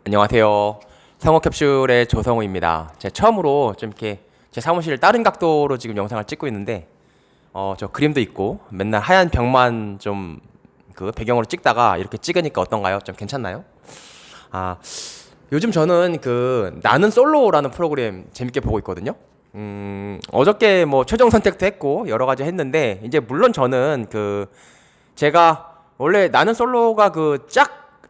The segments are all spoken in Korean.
안녕하세요. 성우캡슐의 조성우입니다. 제가 처음으로 좀 이렇게 제 사무실 다른 각도로 지금 영상을 찍고 있는데, 저 그림도 있고 맨날 하얀 벽만 좀 그 배경으로 찍다가 이렇게 찍으니까 어떤가요? 좀 괜찮나요? 아, 요즘 저는 그 나는 솔로라는 프로그램 재밌게 보고 있거든요. 어저께 뭐 최종 선택도 했고 여러 가지 했는데, 이제 물론 저는 제가 원래 나는 솔로가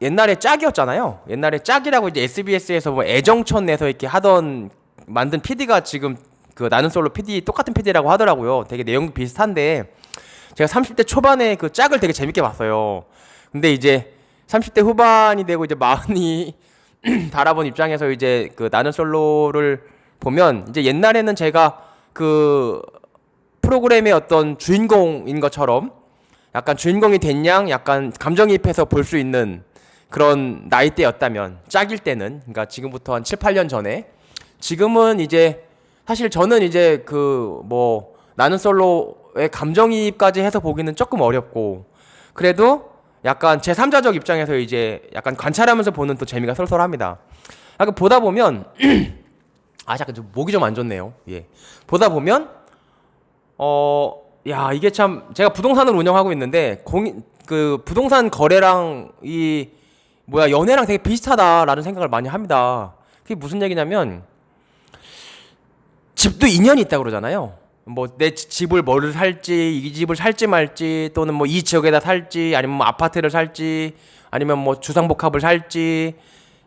옛날에 짝이었잖아요. 옛날에 짝이라고 이제 SBS에서 뭐 애정촌 내서 이렇게 하던 만든 PD가 지금 그 나는 솔로 PD 똑같은 PD라고 하더라고요. 되게 내용도 비슷한데, 제가 30대 초반에 그 짝을 되게 재밌게 봤어요. 근데 이제 30대 후반이 되고 이제 마흔이 달아본 입장에서 이제 그 나는 솔로를 보면, 이제 옛날에는 제가 그 프로그램의 어떤 주인공인 것처럼 약간 주인공이 된 양 약간 감정이입해서 볼 수 있는 그런 나이대였다면, 짝일 때는, 그러니까 지금부터 한 7, 8년 전에, 지금은 이제 사실 저는 이제 나는 솔로의 감정이입까지 해서 보기는 조금 어렵고, 그래도 약간 제3자적 입장에서 이제 약간 관찰하면서 보는 또 재미가 쏠쏠합니다. 약간 보다 보면 잠깐 좀 목이 좀 안 좋네요. 예. 보다 보면 이게 참, 제가 부동산을 운영하고 있는데 그 부동산 거래랑 연애랑 되게 비슷하다라는 생각을 많이 합니다. 그게 무슨 얘기냐면, 집도 인연이 있다고 그러잖아요. 뭐 내 집을 뭐를 살지, 이 집을 살지 말지, 또는 뭐 이 지역에다 살지, 아니면 뭐 아파트를 살지, 아니면 뭐 주상복합을 살지,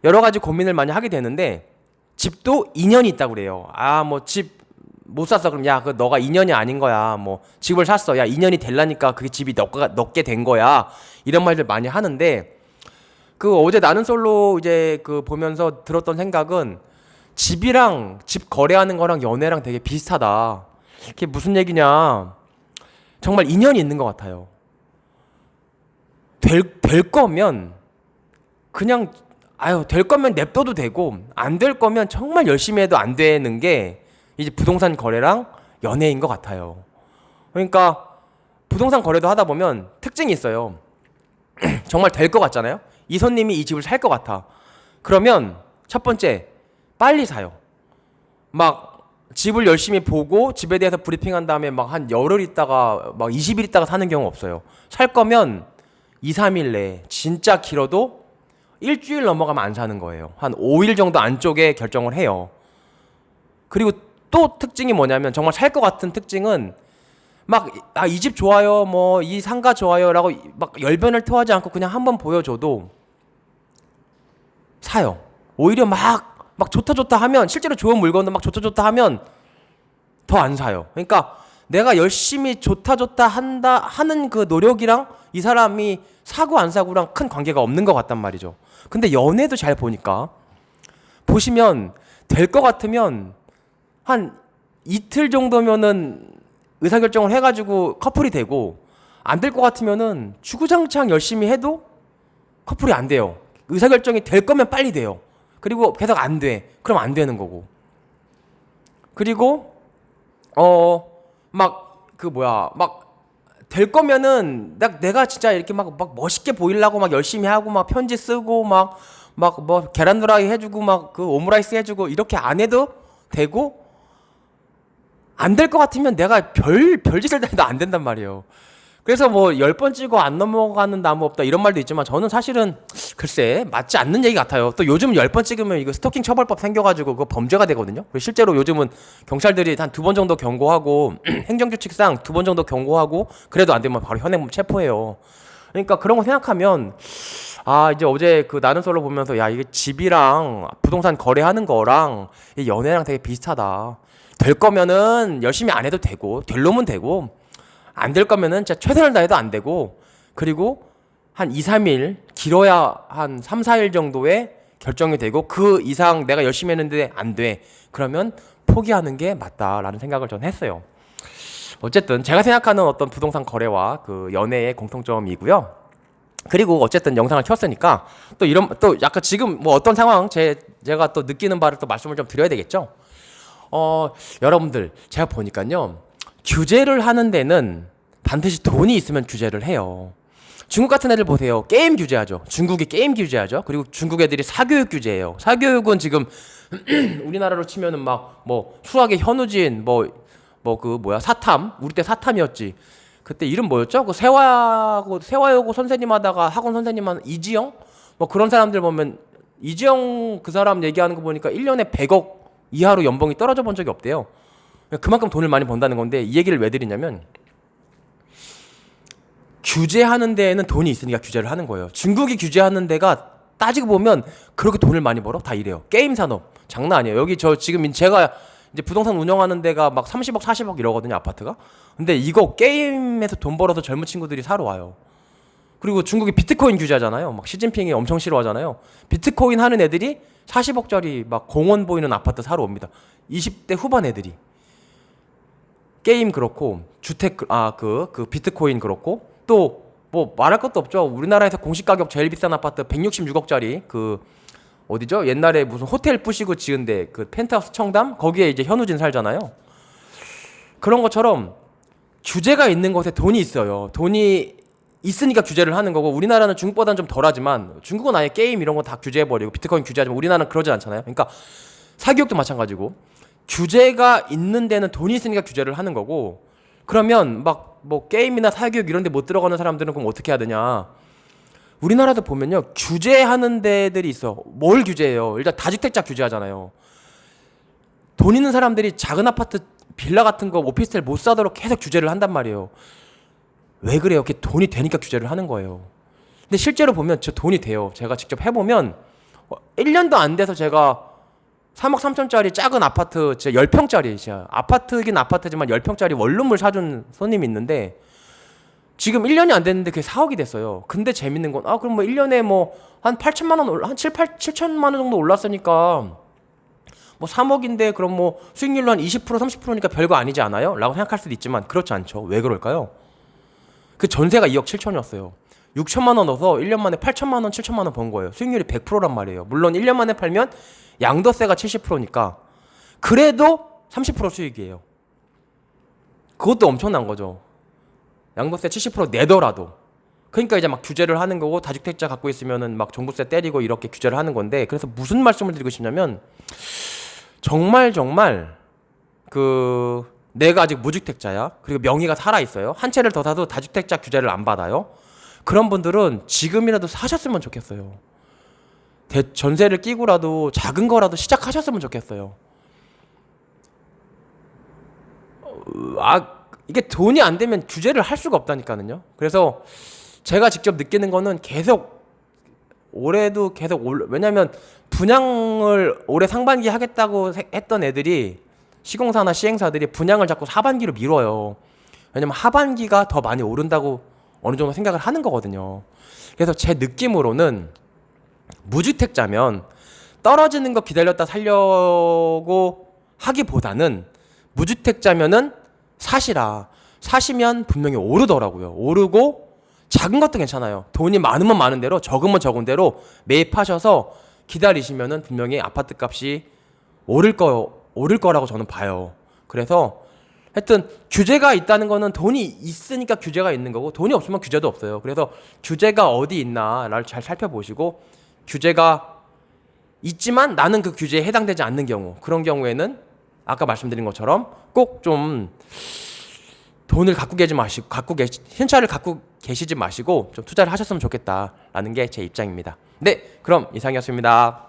여러 가지 고민을 많이 하게 되는데, 집도 인연이 있다고 그래요. 뭐 집 못 샀어. 그럼 너가 인연이 아닌 거야. 뭐 집을 샀어. 인연이 될라니까 그게 집이 넣게 된 거야. 이런 말들 많이 하는데, 어제 나는 솔로 이제 보면서 들었던 생각은, 집이랑 집 거래하는 거랑 연애랑 되게 비슷하다. 그게 무슨 얘기냐? 정말 인연이 있는 것 같아요. 될 거면 그냥 될 거면 냅둬도 되고, 안 될 거면 정말 열심히 해도 안 되는 게 이제 부동산 거래랑 연애인 것 같아요. 그러니까 부동산 거래도 하다 보면 특징이 있어요. 정말 될 것 같잖아요. 이 손님이 이 집을 살 것 같아. 그러면 첫 번째, 빨리 사요. 막 집을 열심히 보고 집에 대해서 브리핑한 다음에 막 한 열흘 있다가 막 20일 있다가 사는 경우 없어요. 살 거면 2, 3일 내에, 진짜 길어도 일주일 넘어가면 안 사는 거예요. 한 5일 정도 안쪽에 결정을 해요. 그리고 또 특징이 뭐냐면, 정말 살 것 같은 특징은 이 집 좋아요, 뭐 이 상가 좋아요 라고 막 열변을 토하지 않고 그냥 한번 보여줘도 사요. 오히려 막 좋다 하면, 실제로 좋은 물건도 막 좋다 하면 더 안 사요. 그러니까 내가 열심히 좋다 하는 그 노력이랑 이 사람이 사고 안 사고랑 큰 관계가 없는 것 같단 말이죠. 근데 연애도 잘 보시면 될 것 같으면 한 이틀 정도면은 의사결정을 해가지고 커플이 되고, 안 될 것 같으면은 주구장창 열심히 해도 커플이 안 돼요. 의사결정이 될 거면 빨리 돼요. 그리고 계속 안 돼. 그럼 안 되는 거고. 그리고 될 거면은 내가 진짜 이렇게 막 멋있게 보이려고 막 열심히 하고 막 편지 쓰고 막 뭐 계란 후라이 해주고 막 오므라이스 해주고 이렇게 안 해도 되고, 안 될 것 같으면 내가 별짓을 다 해도 안 된단 말이에요. 그래서 뭐 10번 찍어 안 넘어가는 나무 없다 이런 말도 있지만, 저는 사실은 글쎄 맞지 않는 얘기 같아요. 또 요즘 10번 찍으면 이거 스토킹 처벌법 생겨가지고 그거 범죄가 되거든요. 그리고 실제로 요즘은 경찰들이 한 2번 정도 경고하고 행정규칙상 2번 정도 경고하고, 그래도 안 되면 바로 현행범 체포해요. 그러니까 그런 거 생각하면, 이제 어제 나는 솔로 보면서, 이게 집이랑 부동산 거래하는 거랑 이 연애랑 되게 비슷하다. 될 거면은 열심히 안 해도 되고, 될 놈은 되고, 안 될 거면은 진짜 최선을 다해도 안 되고, 그리고 한 2, 3일, 길어야 한 3, 4일 정도에 결정이 되고, 그 이상 내가 열심히 했는데 안 돼. 그러면 포기하는 게 맞다라는 생각을 전 했어요. 어쨌든 제가 생각하는 어떤 부동산 거래와 연애의 공통점이고요. 그리고 어쨌든 영상을 켰으니까 또 약간 지금 뭐 어떤 상황, 제가 또 느끼는 바를 또 말씀을 좀 드려야 되겠죠. 여러분들, 제가 보니까요, 규제를 하는 데는 반드시 돈이 있으면 규제를 해요. 중국 같은 애들 보세요. 게임 규제하죠. 중국이 게임 규제하죠. 그리고 중국 애들이 사교육 규제해요. 사교육은 지금 우리나라로 치면은 막 뭐 수학의 현우진 뭐 그 뭐야 사탐 우리 때 사탐이었지. 그때 이름 뭐였죠? 그 세화여고 선생님 하다가 학원 선생님 한 이지영 뭐 그런 사람들 보면 이지영 그 사람 얘기하는 거 보니까 1년에 100억 이하로 연봉이 떨어져 본 적이 없대요. 그만큼 돈을 많이 번다는 건데 이 얘기를 왜 드리냐면 규제하는 데에는 돈이 있으니까 규제를 하는 거예요. 중국이 규제하는 데가 따지고 보면 그렇게 돈을 많이 벌어? 다 이래요. 게임 산업 장난 아니에요. 여기 저 지금 제가 이제 부동산 운영하는 데가 막 30억 40억 이러거든요, 아파트가. 근데 이거 게임에서 돈 벌어서 젊은 친구들이 사러 와요. 그리고 중국이 비트코인 규제하잖아요. 막 시진핑이 엄청 싫어하잖아요. 비트코인 하는 애들이 40억짜리 막 공원 보이는 아파트 사러 옵니다. 20대 후반 애들이. 게임 그렇고 주택 그 비트코인 그렇고 또 뭐 말할 것도 없죠. 우리나라에서 공시 가격 제일 비싼 아파트 166억짜리 그 어디죠? 옛날에 무슨 호텔 부시고 지은데 그 펜트하우스 청담 거기에 이제 현우진 살잖아요. 그런 것처럼 규제가 있는 곳에 돈이 있어요. 돈이 있으니까 규제를 하는 거고 우리나라는 중국보다는 좀 덜하지만 중국은 아예 게임 이런 거 다 규제해버리고 비트코인 규제하지만 우리나라는 그러지 않잖아요. 그러니까 사교육도 마찬가지고 규제가 있는 데는 돈이 있으니까 규제를 하는 거고 그러면 막 뭐 게임이나 사교육 이런 데 못 들어가는 사람들은 그럼 어떻게 해야 되냐. 우리나라도 보면요 규제하는 데들이 있어. 뭘 규제해요? 일단 다주택자 규제하잖아요. 돈 있는 사람들이 작은 아파트 빌라 같은 거 오피스텔 못 사도록 계속 규제를 한단 말이에요. 왜 그래요? 그게 돈이 되니까 규제를 하는 거예요. 근데 실제로 보면 저 돈이 돼요. 제가 직접 해보면 1년도 안 돼서 제가 3억 3천짜리 작은 아파트 진짜 10평짜리 진짜 아파트긴 아파트지만 10평짜리 원룸을 사준 손님이 있는데 지금 1년이 안 됐는데 그게 4억이 됐어요. 근데 재밌는 건 그럼 뭐 1년에 뭐 한 8천만 원 한 7천만 원 정도 올랐으니까 뭐 3억인데 그럼 뭐 수익률로 한 20% 30%니까 별거 아니지 않아요? 라고 생각할 수도 있지만 그렇지 않죠. 왜 그럴까요? 그 전세가 2억 7천이었어요. 6천만 원 넣어서 1년 만에 8천만 원 7천만 원 번 거예요. 수익률이 100%란 말이에요. 물론 1년 만에 팔면 양도세가 70%니까 그래도 30% 수익이에요. 그것도 엄청난 거죠. 양도세 70% 내더라도. 그러니까 이제 막 규제를 하는 거고 다주택자 갖고 있으면은 막 종부세 때리고 이렇게 규제를 하는 건데 그래서 무슨 말씀을 드리고 싶냐면 정말 그 내가 아직 무주택자야. 그리고 명의가 살아 있어요. 한 채를 더 사도 다주택자 규제를 안 받아요. 그런 분들은 지금이라도 사셨으면 좋겠어요. 전세를 끼고라도 작은 거라도 시작하셨으면 좋겠어요. 이게 돈이 안 되면 규제를 할 수가 없다니까는요. 그래서 제가 직접 느끼는 거는 올해도 계속 왜냐면 분양을 올해 상반기 하겠다고 했던 애들이 시공사나 시행사들이 분양을 자꾸 하반기로 미뤄요. 왜냐면 하반기가 더 많이 오른다고 어느 정도 생각을 하는 거거든요. 그래서 제 느낌으로는 무주택자면 떨어지는 거 기다렸다 살려고 하기보다는 무주택자면은 사시면 분명히 오르더라고요. 오르고 작은 것도 괜찮아요. 돈이 많으면 많은 대로 적으면 적은 대로 매입하셔서 기다리시면은 분명히 아파트 값이 오를 거라고 저는 봐요. 그래서 하여튼 규제가 있다는 거는 돈이 있으니까 규제가 있는 거고 돈이 없으면 규제도 없어요. 그래서 규제가 어디 있나를 잘 살펴보시고 규제가 있지만 나는 그 규제에 해당되지 않는 경우 그런 경우에는 아까 말씀드린 것처럼 꼭 좀 돈을 갖고 계시지 마시고 현찰을 갖고 계시지 마시고 좀 투자를 하셨으면 좋겠다라는 게 제 입장입니다. 네, 그럼 이상이었습니다.